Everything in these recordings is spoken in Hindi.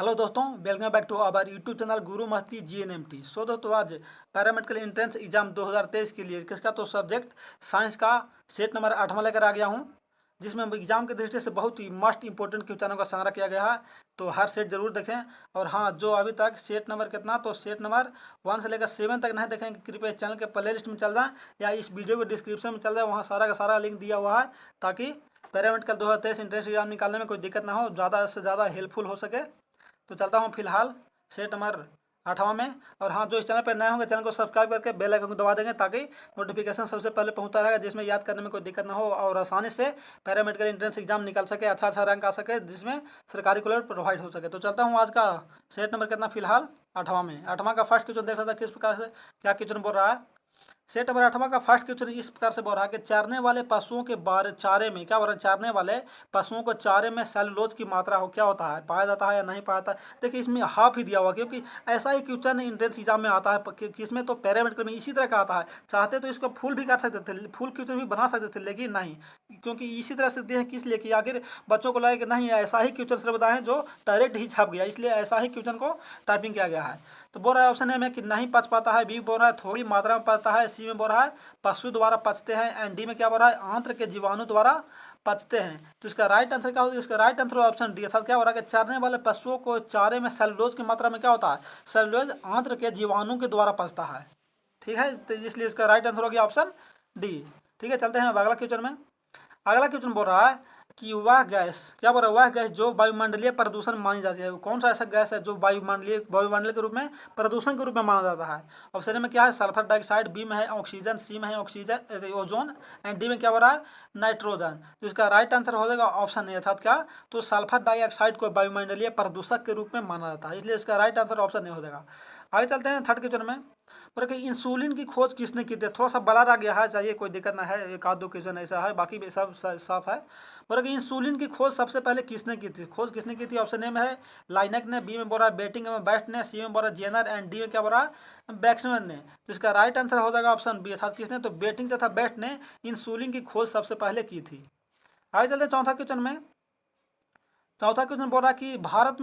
हेलो दोस्तों, welcome back to our YouTube channel Guru Mahati GNMT। सो दोस्तों, आज पैरामेडिकल एंट्रेंस एग्जाम 2023 के लिए किसका तो सब्जेक्ट साइंस का सेट नंबर 8वां लेकर आ गया हूं, जिसमें एग्जाम की दृष्टि से बहुत ही मस्ट इंपॉर्टेंट क्वेश्चनों का संग्रह किया गया है। तो हर सेट जरूर देखें। और हाँ, जो अभी तक सेट नंबर कितना तो सेट नंबर 1 से लेकर 7 तक नहीं देखें, कृपया चैनल के प्ले लिस्ट में चल जाए या इस वीडियो के डिस्क्रिप्शन में चल जाए, वहाँ सारा का सारा लिंक दिया हुआ है, ताकि पैरामेडिकल 2023 एंट्रेंस एग्जाम निकालने में कोई दिक्कत ना हो, ज़्यादा से ज़्यादा हेल्पफुल हो सके। तो चलता हूँ फिलहाल सेट नंबर 8वां में। और हाँ, जो इस चैनल पर नए होंगे चैनल को सब्सक्राइब करके बेल आइकन को दबा देंगे, ताकि नोटिफिकेशन सबसे पहले पहुंचता रहेगा, जिसमें याद करने में कोई दिक्कत ना हो और आसानी से पैरामेडिकल एंट्रेंस एग्जाम निकल सके, अच्छा रैंक आ सके, जिसमें सरकारी कॉलेज प्रोवाइड हो सके। तो चलता हूँ आज का सेट नंबर कितना फिलहाल 8वां में। 8वां का फर्स्ट क्वेश्चन देख सकता है किस प्रकार से क्या क्वेश्चन बोल रहा है। सेट नंबर 8वां का फर्स्ट क्वेश्चन इस प्रकार से बोल रहा है कि चरने वाले पशुओं के बारे चारे में क्या बोल रहा है, चरने वाले पशुओं को चारे में सेलुलोज की मात्रा हो क्या होता है, पाया जाता है या नहीं पाया जाता है। देखिए, इसमें हाफ ही दिया हुआ, क्योंकि ऐसा ही क्वेश्चन एंट्रेंस एग्जाम में आता है कि इसमें तो पैरामेडिकल में इसी तरह का आता है। चाहते तो इसको फुल भी कर सकते थे, फुल क्वेश्चन भी बना सकते थे, लेकिन नहीं, क्योंकि इसी तरह से दिए हैं किस लिए कि आखिर बच्चों को लगे कि नहीं ऐसा ही क्वेश्चन सिर्फ बताएं जो डायरेक्ट ही छप गया, इसलिए ऐसा ही क्वेश्चन को टाइपिंग किया गया है। तो बोल रहा है ऑप्शन ए में कि नहीं पच पाता है, बी बोल रहा है थोड़ी मात्रा में पचता है, सी में बोल रहा है पशु द्वारा पचते हैं, एंड डी में क्या बोल रहा है आंत्र के जीवाणु द्वारा पचते हैं। तो इसका राइट आंसर क्या होगा, इसका राइट आंसर ऑप्शन डी था। क्या हो रहा है कि चरने वाले पशुओं को चारे में सेलुलोज की मात्रा में क्या होता है, सेलुलोज आंत्र के जीवाणु के द्वारा पचता है। ठीक है, तो इसलिए इसका राइट आंसर हो गया ऑप्शन डी। ठीक है, चलते हैं अब अगला क्वेश्चन में। अगला क्वेश्चन बोल रहा है कि वह गैस क्या बोल रहा है, वह गैस जो वायुमंडलीय प्रदूषण मानी जाती है, कौन सा ऐसा गैस है जो वायुमंडल के रूप में प्रदूषण के रूप में माना जाता है। ऑप्शन ए में क्या है सल्फर डाइऑक्साइड, बी में है ऑक्सीजन, सी में है ऑक्सीजन ओजोन, एंड डी में क्या हो रहा है नाइट्रोजन। तो इसका राइट आंसर हो जाएगा ऑप्शन ए, अर्थात क्या तो सल्फर डाइऑक्साइड को वायुमंडलीय प्रदूषक के रूप में माना जाता है, इसलिए इसका राइट आंसर ऑप्शन ए हो जाएगा। आगे चलते हैं थर्ड क्वेश्चन में। पर कि इंसुलिन की खोज किसने की थी, थोड़ा सा ब्लर आ गया है, चाहिए कोई दिक्कत ना है, एक आध दो क्वेश्चन ऐसा है, बाकी भी सब साफ है। पर कि इंसुलिन की खोज सबसे पहले किसने की थी, खोज किसने की थी। ऑप्शन ए में है लाइनक ने, बी में बोल रहा है बेटिंग में बेस्ट ने, सी में बोल रहा है जेनर, एंड डी में क्या बोल रहा है बैक्समैन ने। तो इसका राइट आंसर हो जाएगा ऑप्शन बी, अर्थात किसने तो बेटिंग तथा बेस्ट ने इंसुलिन की खोज सबसे पहले की थी। आगे चलते चौथा क्वेश्चन में। चौथा क्वेश्चन बोल रहा कि भारत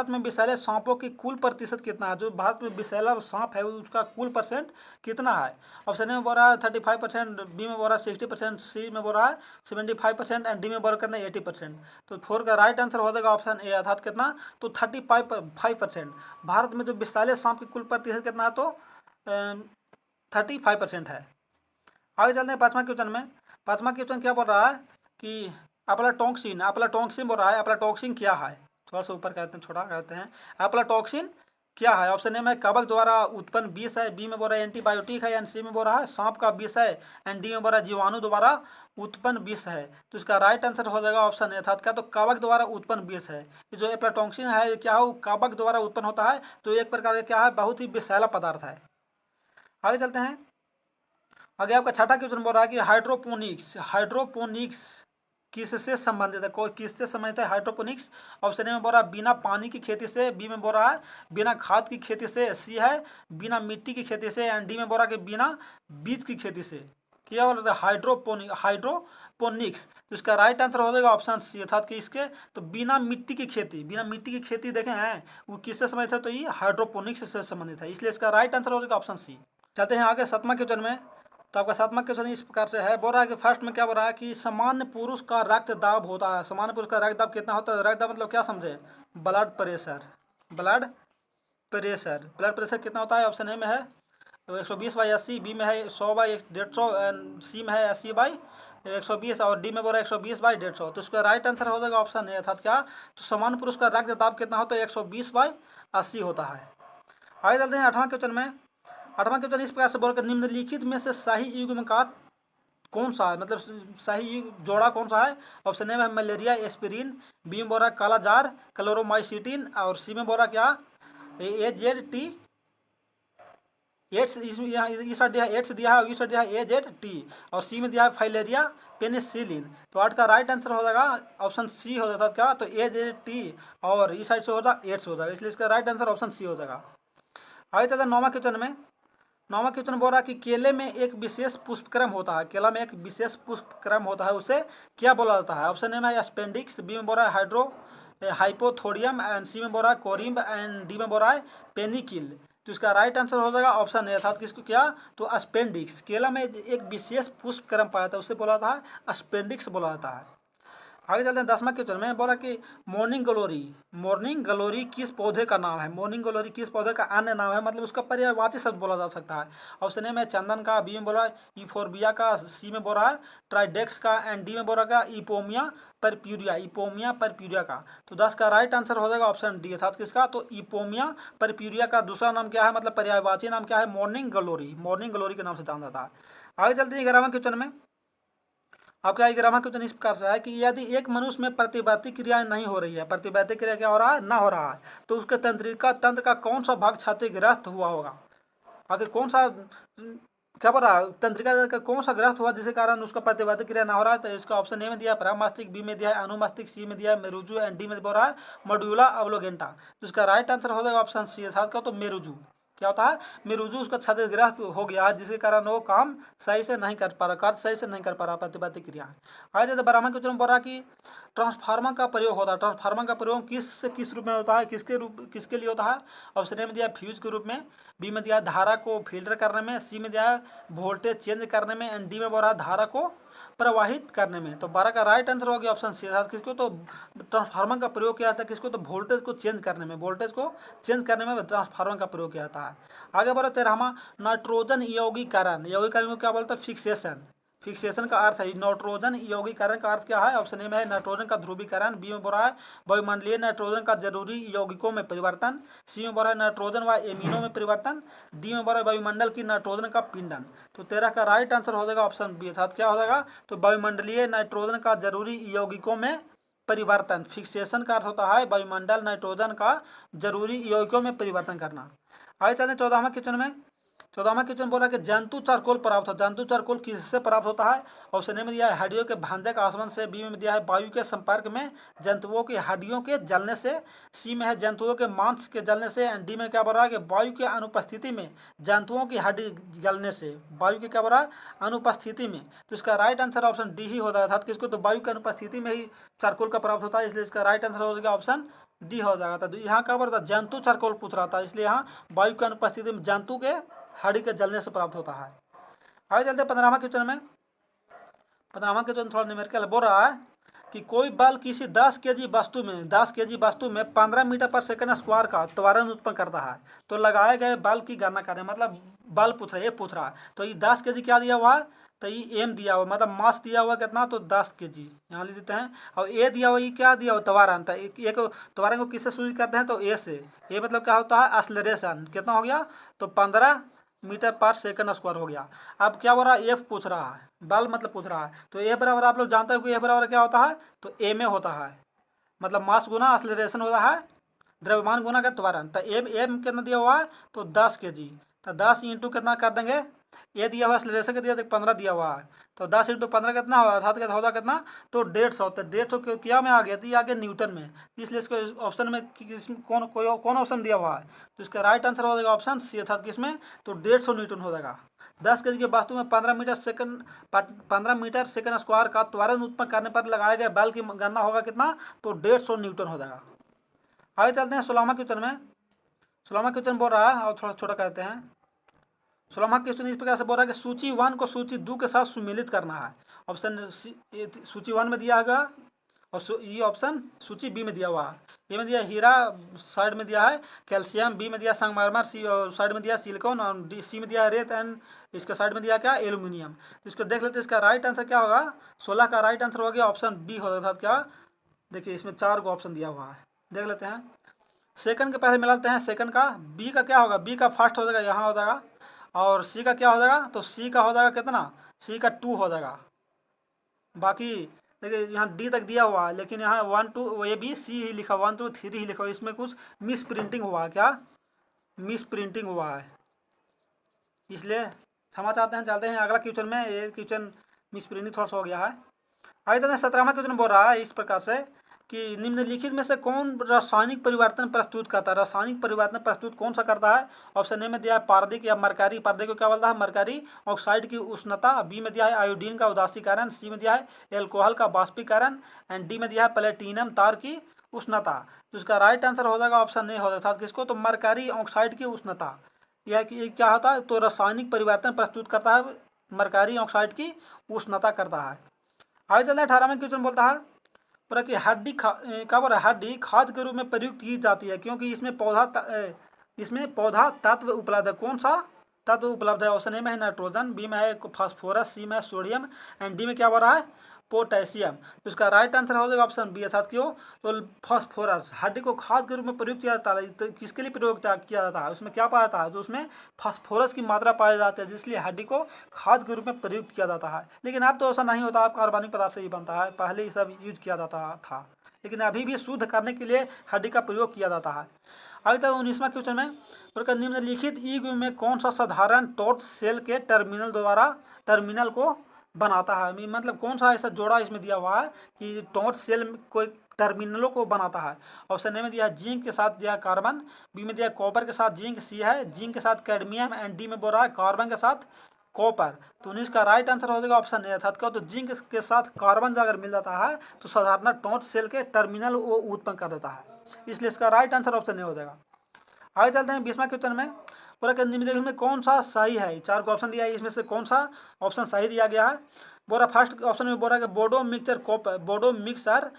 में विषैले सांपों की कुल प्रतिशत कितना है, जो भारत में विषैला सांप है उसका कुल परसेंट कितना है। ऑप्शन ए में बोल रहा है 35%, बी में बोल रहा है 60%, सी में बोल रहा है 75%, एंड डी में बोल करना है 80%। तो 4 का राइट आंसर हो जाएगा ऑप्शन ए, अर्थात कितना तो 35%। भारत में जो विषैले सांप की कुल प्रतिशत कितना है तो 35% है। आगे चलते हैं पाँचवा क्वेश्चन में। पाँचवा क्वेश्चन क्या बोल रहा है कि अप्लाटॉक्सिन बोल रहा है, अप्लाटॉक्सिन क्या है, थोड़ा सा ऊपर कहते हैं, छोटा कहते हैं, अप्लाटॉक्सिन क्या है। ऑप्शन ए में कवक द्वारा उत्पन्न विष है, बी में बोल रहा है एंटीबायोटिक है, एंड सी में बोल रहा है सांप का विष है, एंड डी में बोल रहा है जीवाणु द्वारा उत्पन्न विष है। तो इसका राइट आंसर हो जाएगा ऑप्शन ए, अर्थात क्या तो कवक द्वारा उत्पन्न विष है। ये जो अप्लाटॉक्सिन है क्या है, कवक द्वारा उत्पन्न होता है, तो एक प्रकार का क्या है बहुत ही विषैला पदार्थ है। आगे चलते हैं। आगे आपका छठा क्वेश्चन बोल रहा है कि हाइड्रोपोनिक्स किससे संबंधित है, कोई किससे संबंधित है हाइड्रोपोनिक्स। ऑप्शन ए में बोल रहा है बिना पानी की खेती से, बी में बोल रहा है बिना खाद की खेती से, सी है बिना मिट्टी की खेती से, एंड डी में बोल रहा है कि बिना बीज की खेती से। क्या बोल रहा है हाइड्रोपोनिक्स। तो इसका राइट आंसर हो जाएगा ऑप्शन सी, अर्थात कि इसके तो बिना मिट्टी की खेती देखे हैं वो किससे संबंधित है, तो ये हाइड्रोपोनिक्स से संबंधित है, इसलिए इसका राइट आंसर हो जाएगा ऑप्शन सी। चलते हैं आगे सातवां क्वेश्चन में। तो आपका सातवां क्वेश्चन इस प्रकार से है, बोल रहा है कि फर्स्ट में क्या बोल रहा है कि सामान्य पुरुष का रक्तदाब होता है, सामान्य पुरुष का रक्तदाब कितना होता है। रक्तदाब मतलब क्या समझे, ब्लड प्रेशर। ब्लड प्रेशर कितना होता है। ऑप्शन ए में है 120/80, बी में है 100/150, एंड सी में है 80/120, और डी में बोल रहा है 120/150। तो इसका राइट आंसर हो जाएगा ऑप्शन ए, अर्थात क्या तो सामान्य पुरुष का रक्तदाब कितना होता है 120/80 होता है। आगे चलते हैं आठवां क्वेश्चन में। आठवां क्वेश्चन इस प्रकार से बोल कर निम्नलिखित में से सही युग्म का कौन सा है, मतलब सही जोड़ा कौन सा है। ऑप्शन ए में मलेरिया एस्पिरिन, बी में बोल रहा है काला जार क्लोरोमाइसिटिन, और सी में बोल रहा क्या AZT एड्स, इस दिया है एड्स दिया है, और इस दिया है AZT, और सी में दिया है फाइलेरिया पेनिसिलिन। तो 8 का राइट आंसर हो जाएगा ऑप्शन सी हो जाता क्या तो AZT, और इस साइड से हो जाएगा एड्स हो जाएगा, इसलिए इसका राइट आंसर ऑप्शन सी हो जाएगा। आगे चलते हैं नौवां क्वेश्चन में। नौवां क्वेश्चन बोल रहा है कि केले में एक विशेष पुष्पक्रम होता है, केला में एक विशेष पुष्पक्रम होता है, उसे क्या बोला जाता है। ऑप्शन ए में अपेंडिक्स, बी में बोल रहा है हाइपोथोडियम, एंड सी में बोल रहा है कोरिम्ब, एंड डी में बोल रहा है पेनिकिल। तो इसका राइट आंसर हो जाएगा ऑप्शन ए, अर्थात किसको क्या, तो अपेंडिक्स। केला में एक विशेष पुष्प क्रम पाया था, उससे बोला था अपेंडिक्स बोला जाता है। आगे चलते हैं 10वां क्वेश्चन में। बोला कि मॉर्निंग ग्लोरी किस पौधे का नाम है। मॉर्निंग ग्लोरी किस पौधे का अन्य नाम है, मतलब उसका पर्यायवाची शब्द बोला जा सकता है। ऑप्शन ए में चंदन का, बी में बोला यूफोरबिया का, सी में बोला है ट्राइडेक्स का, एंड डी में बोला का इपोमिया परप्यूरिया का। तो 10 का राइट आंसर हो जाएगा ऑप्शन डी, अर्थात किसका, तो इपोमिया परप्यूरिया का दूसरा नाम क्या है, मतलब पर्यायवाची नाम क्या है, मॉर्निंग ग्लोरी के नाम से जाना जाता है। आगे चलते हैं 11वां क्वेश्चन में। आपका 11वां क्वेश्चन इस प्रकार से है कि यदि एक मनुष्य में प्रतिवर्ती क्रियाएं नहीं हो रही है, प्रतिवर्ती क्रिया क्या हो रहा है, ना हो रहा है, तो उसके तंत्र का कौन सा भाग क्षतिग्रस्त हुआ होगा। आखिर कौन सा क्या बोल रहा है, तंत्रिका का कौन सा ग्रस्त हुआ जिसके कारण उसका प्रतिवर्ती क्रिया ना हो रहा है। तो इसका ऑप्शन ए में दिया है परामस्तिष्क, बी में दिया है अनुमस्तिष्क, सी में दिया है मेरुजू, एंड डी में बोल रहा है मड्यूला ऑब्लोगेंटा। तो इसका राइट आंसर हो जाएगा ऑप्शन सी, अर्थात का तो मेरुजू। क्या होता है, मेरुजू उसका क्षतिग्रस्त हो गया है, जिसके कारण वो काम सही से नहीं कर पा रहा, कार्य सही से नहीं कर पा रहा, प्रतिवर्ती क्रिया। आज जैसे 12वां क्वेश्चन बोल रहा कि ट्रांसफार्मर का प्रयोग होता है, ट्रांसफार्मर का प्रयोग किस रूप में होता है, किसके लिए होता है। ऑप्शन ए में दिया फ्यूज के रूप में, बी में दिया धारा को फिल्टर करने में, सी में दिया वोल्टेज चेंज करने में, एंड डी में बोल रहा है धारा को प्रवाहित करने में। तो 12 का राइट आंसर हो गया ऑप्शन सी, किसको, तो ट्रांसफार्मर का प्रयोग किया जाता है किसको, तो वोल्टेज को चेंज करने में ट्रांसफार्मर का प्रयोग किया जाता है। आगे बढ़ो 13वां, नाइट्रोजन यौगीकरण को क्या बोलते हैं, फिक्सेशन का अर्थ है। नाइट्रोजन यौगीकरण का अर्थ क्या है। ऑप्शन ए में है नाइट्रोजन का ध्रुवीकरण, बी में बोल रहा है वायुमंडलीय नाइट्रोजन का जरूरी यौगिकों में परिवर्तन, सी में बोल रहा है नाइट्रोजन व एमिनो में परिवर्तन, डी में बोल रहा है वायुमंडल की नाइट्रोजन का पिंडन। तो 13 का राइट आंसर हो जाएगा ऑप्शन बी, अर्थात क्या हो जाएगा, तो वायुमंडलीय नाइट्रोजन का जरूरी यौगिकों में परिवर्तन। फिक्सेशन का अर्थ होता है वायुमंडल नाइट्रोजन का जरूरी यौगिकों में परिवर्तन करना। आगे चलते हैं 14वां क्वेश्चन में। 14वां क्वेश्चन बोल रहा है कि जंतु चारकोल प्राप्त होता है। जंतु चारकोल किससे प्राप्त होता है। ऑप्शन ए में दिया है हड्डियों के भांजक आसवन से, बी में दिया है वायु के संपर्क में जंतुओं की हड्डियों के जलने से, सी में है जंतुओं के मांस के जलने से, एंड डी में क्या बोल रहा है कि वायु के अनुपस्थिति में जंतुओं की हड्डी जलने से, वायु के क्या बोल रहा है अनुपस्थिति में। तो इसका राइट आंसर ऑप्शन डी ही होता है, अर्थात किसको, तो वायु की अनुपस्थिति में ही चारकोल का प्राप्त होता है, इसलिए इसका राइट आंसर हो जाएगा ऑप्शन डी हो जाएगा। तो यहाँ क्या बोल रहा था, जंतु चारकोल पूछ रहा था, इसलिए यहाँ वायु की अनुपस्थिति में जंतु के हड्डी के जलने से प्राप्त होता है। आगे चलते 15वां क्वेश्चन में। 15वां क्वेश्चन थोड़ा न्यूमेरिकल बोल रहा है कि कोई बल किसी 10 केजी वस्तु में 15 मीटर पर सेकंड स्क्वायर का त्वरण उत्पन्न करता है, तो लगाए गए बल की गणना करें। मतलब बल पूछ रहा है, तो ये 10 केजी क्या दिया हुआ है, तो ये एम दिया हुआ, मतलब मास दिया हुआ कितना, तो 10 केजी यहाँ लिख देते हैं। और ए दिया हुआ, ये क्या दिया हुआ, त्वरण। तो एक त्वरण को किससे सूचित करते हैं, तो ए से। ए मतलब क्या होता है, एक्सेलरेशन। कितना हो गया, तो 15 मीटर पर सेकंड स्क्वायर हो गया। अब क्या हो रहा है, एफ पूछ रहा है, बल मतलब पूछ रहा है, तो ए बराबर आप लोग जानते हो कि ए बराबर क्या होता है, तो ए में होता है, मतलब मास गुना एक्सेलरेशन होता है द्रव्यमान गुना का त्वरण। तो एम कितना दिया हुआ है, तो 10 केजी। तो 10 इंटू कितना कर देंगे, ए दिया हुआ एक्सेलरेशन का दिया, तो 15 दिया हुआ है, तो 10 इंटू 15 कितना होगा, अर्थात क्या होगा कितना, तो 150। तो 150 क्या में आ गया, तो ये आ गया न्यूटन में, इसलिए इसको ऑप्शन में कौन ऑप्शन दिया हुआ है, तो इसका राइट आंसर हो जाएगा ऑप्शन सी, अर्थात किसमें, तो 150 न्यूटन हो जाएगा। 10 केजी के वस्तु में 15 मीटर सेकंड स्क्वायर का त्वरण उत्पन्न करने पर लगाए गए बल की गणना होगा कितना, तो 150 न्यूटन हो जाएगा। आगे चलते हैं 16वां क्वेश्चन में। 16वां क्वेश्चन बोल रहा है, और थोड़ा छोटा कहते हैं। 16वां क्वेश्चन इस प्रकार से बोल रहा है कि सूची 1 को सूची 2 के साथ सुमेलित करना है। ऑप्शन सूची 1 में दिया गया, और ये ऑप्शन सूची बी में दिया हुआ है। ए में दिया हीरा, साइड में दिया है कैल्शियम, बी में दिया संगमरमर, सी साइड में दिया सिलिकॉन, और सी में दिया रेत, एंड इसके साइड में दिया क्या, एल्यूमिनियम। तो इसको देख लेते हैं, इसका राइट आंसर क्या होगा। 16 का राइट आंसर हो गया ऑप्शन बी हो जाता। क्या, देखिए इसमें 4 को ऑप्शन दिया हुआ है, देख लेते हैं। सेकंड के पहले मिलाते हैं, सेकंड का बी का क्या होगा, बी का फर्स्ट हो जाएगा, यहाँ हो जाएगा। और सी का क्या हो जाएगा, तो सी का हो जाएगा कितना, सी का 2 हो जाएगा। बाकी देखिए यहाँ डी तक दिया हुआ है, लेकिन यहाँ 1 2 ए बी सी ही लिखा, 1 2 3 ही लिखा हुआ, इसमें कुछ मिस प्रिंटिंग हुआ है। क्या मिस प्रिंटिंग हुआ है, इसलिए क्षमा चाहते हैं। चलते हैं अगला क्वेश्चन में, ये क्वेश्चन मिस प्रिंटिंग थोड़ा सा हो गया है। आगे चलते हैं 17वां क्वेश्चन बोल रहा है इस प्रकार से कि निम्नलिखित में से कौन रासायनिक परिवर्तन प्रस्तुत करता है। रासायनिक परिवर्तन प्रस्तुत कौन सा करता है। ऑप्शन ए में दिया है पारदिक या मरकरी, पर्दे को क्या बोलता है, मरकरी ऑक्साइड की उष्णता, बी में दिया है आयोडीन का उदासीकरण, सी में दिया है एल्कोहल का बाष्पीकरण, एंड डी में दिया है प्लेटिनम तार की उष्णता, तो इसका राइट आंसर हो जाएगा ऑप्शन ए हो जाएगा। किसको? तो मरकरी ऑक्साइड की उष्णता। यह कि ये क्या होता है? तो रासायनिक परिवर्तन प्रस्तुत करता है, मरकरी ऑक्साइड की उष्णता करता है। आगे चलते हैं 18वें क्वेश्चन बोलता है पूरा कि क्या बोल रहा है? हड्डी खाद के रूप में प्रयुक्त की जाती है क्योंकि इसमें पौधा तत्व उपलब्ध है। कौन सा तत्व उपलब्ध है? ऑप्शन ए में है नाइट्रोजन, बी में है फास्फोरस, सी में है सोडियम एंड डी में क्या बोल रहा है? पोटेशियम। तो इसका राइट आंसर हो जाएगा ऑप्शन बी अर्थात क्यों? तो फास्फोरस हड्डी को खाद के रूप में प्रयुक्त किया जाता है। तो किसके लिए प्रयोग किया जाता है? उसमें क्या पाया जाता है? तो उसमें फास्फोरस की मात्रा पाई जाती है, जिसलिए हड्डी को खाद के रूप में प्रयुक्त किया जाता है। लेकिन अब तो ऐसा नहीं होता, अब कार्बनिक पदार्थ से ही बनता है, पहले ही सब यूज किया जाता था, लेकिन अभी भी शुद्ध करने के लिए हड्डी का प्रयोग किया जाता है। आगे तक 19वां क्वेश्चन में निम्नलिखित युग में कौन सा साधारण टॉर्च सेल के टर्मिनल को बनाता है? मतलब कौन सा ऐसा जोड़ा इसमें दिया हुआ है कि टॉर्च सेल कोई टर्मिनलों को बनाता है? ऑप्शन ए में दिया जिंक के साथ दिया कार्बन, बी में दिया कॉपर के साथ जिंक, सी है जिंक के साथ कैडमियम एंड डी में बोल रहा है कार्बन के साथ कॉपर। तो इसका राइट आंसर हो जाएगा ऑप्शन ए अर्थात क्या? तो जिंक के साथ कार्बन अगर मिल जाता है तो साधारण टॉर्च सेल के टर्मिनल वो उत्पन्न कर देता है, इसलिए इसका राइट आंसर ऑप्शन ए हो जाएगा। आगे चलते हैं 20वां क्वेश्चन में पूरा निम्नलिखित में कौन सा सही है? 4 को ऑप्शन दिया है, इसमें से कौन सा ऑप्शन सही दिया गया है? बोरा फर्स्ट ऑप्शन में बोल रहा है कि बोडो मिक्सर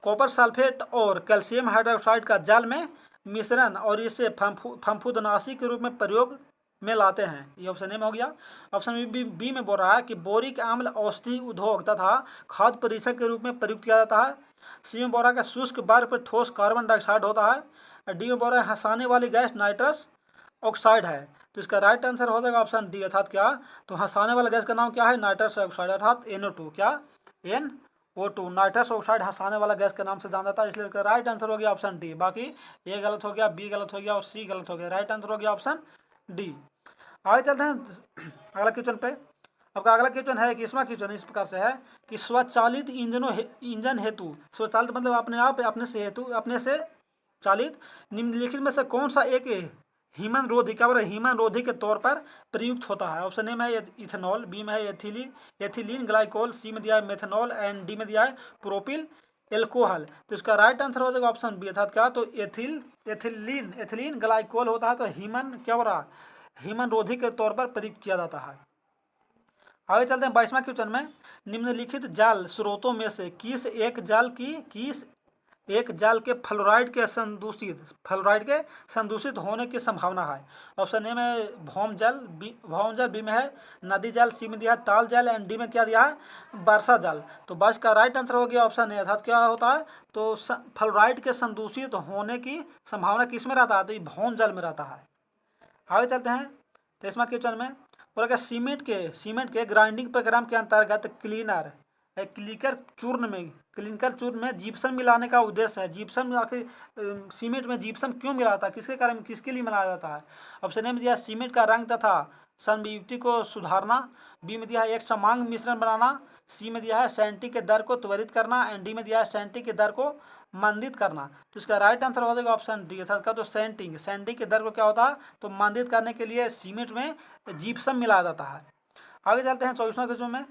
कॉपर सल्फेट और कैल्शियम हाइड्रोक्साइड का जल में मिश्रण और इसे फंफूदनाशी के रूप में प्रयोग में लाते हैं। ये ऑप्शन ए में हो गया। ऑप्शन बी में बोल रहा है कि बोरिक अम्ल औषधि उद्योग तथा खाद्य परीक्षण के रूप में प्रयुक्त किया जाता है। सी में बोल रहा है कि शुष्क बर्फ पर ठोस कार्बन डाइऑक्साइड होता है। डी में बोल रहा है हंसाने वाली गैस नाइट्रस ऑक्साइड है। तो इसका राइट आंसर हो जाएगा ऑप्शन डी अर्थात क्या? तो हंसाने वाला गैस का नाम क्या है? नाइट्रस ऑक्साइड अर्थात NO2। क्या? NO2 नाइट्रस ऑक्साइड हंसाने वाला गैस के नाम से जाना जाता है, इसलिए इसका राइट आंसर हो गया ऑप्शन डी। बाकी ए गलत हो गया, बी गलत हो गया और सी गलत हो गया। राइट आंसर हो गया ऑप्शन डी। आगे चलते हैं अगला क्वेश्चन पे। आपका अगला क्वेश्चन है कि इसमें क्वेश्चन इस प्रकार से है कि स्वचालित इंजन हेतु, स्वचालित मतलब अपने से चालित निम्नलिखित में से कौन सा एक हीमन रोधी के तौर पर प्रयुक्त होता है? ऑप्शन ए में है इथेनॉल, बी में है एथिलीन ग्लाइकोल, सी में दिया है मेथनॉल एंड डी में दिया है प्रोपिल एल्कोहल। तो इसका राइट आंसर हो जाएगा ऑप्शन बी अर्थात क्या? तो एथिलीन ग्लाइकोल होता है। तो हीमन क्या हो रहा? हीमन रोधी के तौर पर प्रयुक्त किया जाता है। आगे चलते हैं 22वां क्वेश्चन में। निम्नलिखित जल स्रोतों में से किस एक जल के फ्लोराइड के संदूषित होने की संभावना है? ऑप्शन ए में भौम जल, बी में है नदी जल, सी में दिया है ताल जल एंड डी में क्या दिया है? वर्षा जल। तो बस का राइट आंसर हो गया ऑप्शन ए अर्थात क्या होता है? तो फ्लोराइड के संदूषित होने की संभावना किस में रहता है? तो ये भौम जल में रहता है। आगे चलते हैं 23वां क्वेश्चन में। और सीमेंट के ग्राइंडिंग प्रोग्राम के अंतर्गत क्लिंकर चूर्ण में जिप्सम मिलाने का उद्देश्य है। जिप्सम आखिर सीमेंट में जिप्सम क्यों मिलाता है? किसके कारण, किसके लिए मिलाया जाता है? ऑप्शन ए में दिया सीमेंट का रंग तथा संयुक्ति को सुधारना, बी में दिया है एक समान मिश्रण बनाना, सी में दिया है सैंटिंग के दर को त्वरित करना एंड डी में दिया है सैंटिंग के दर को मंदित करना। तो इसका राइट आंसर हो जाएगा ऑप्शन डी अर्थात का तो सैंटिंग के दर को क्या होता है? तो मंदित करने के लिए सीमेंट में जिप्सम मिलाया जाता है। आगे चलते हैं 24वां क्वेश्चन में।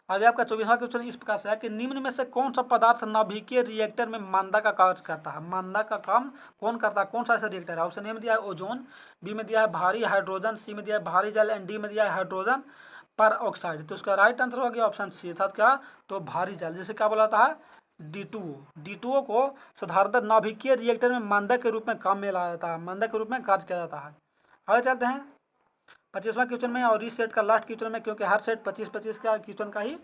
आगे आपका 24वां क्वेश्चन इस प्रकार से है कि निम्न में से कौन सा पदार्थ नाभिकीय रिएक्टर में मादा का कार्य करता है? मादा का काम कौन करता है? कौन सा ऐसा रिएक्टर है? ऑप्शन ए में दिया है ओजोन, बी में दिया है भारी हाइड्रोजन, सी में दिया है भारी जल एंड डी में दिया है हाइड्रोजन पर ऑक्साइड। तो इसका राइट आंसर हो गया ऑप्शन सी अर्थात क्या? तो भारी जल, जिसे क्या बोला जाता है? D2O को साधारणतः नाभिकीय रिएक्टर में मादक के रूप में काम में लाया जाता है, मादक के रूप में कार्य किया जाता है। आगे चलते हैं 25वां क्वेश्चन में और इस सेट का लास्ट क्वेश्चन में, क्योंकि हर सेट 25-25 का क्वेश्चन का ही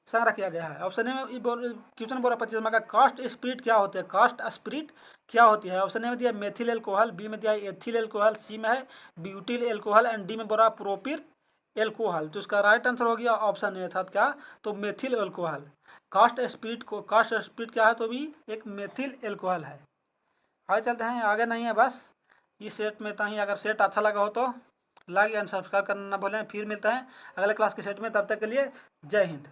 संग्रह किया गया है। ऑप्शन ए में क्वेश्चन बोला 25वां का कास्ट स्पिरिट क्या होती है? कास्ट स्पिरिट क्या होती है? ऑप्शन ए में दिया मेथिल एल्कोहल, बी में दिया एथिल एल्कोहल, सी में है ब्यूटिल एल्कोहल एंड डी में बोला प्रोपिल एल्कोहल। तो इसका राइट आंसर हो गया ऑप्शन ए अर्थात क्या? तो मेथिल एल्कोहल। कास्ट स्पिरिट क्या है? तो भी एक मेथिल एल्कोहल है। आगे चलते हैं, आगे नहीं है बस इस सेट में ही। अगर सेट अच्छा लगा हो तो लाइक एंड सब्सक्राइब करना ना भूलें। फिर मिलते हैं अगले क्लास के सेट में, तब तक के लिए जय हिंद।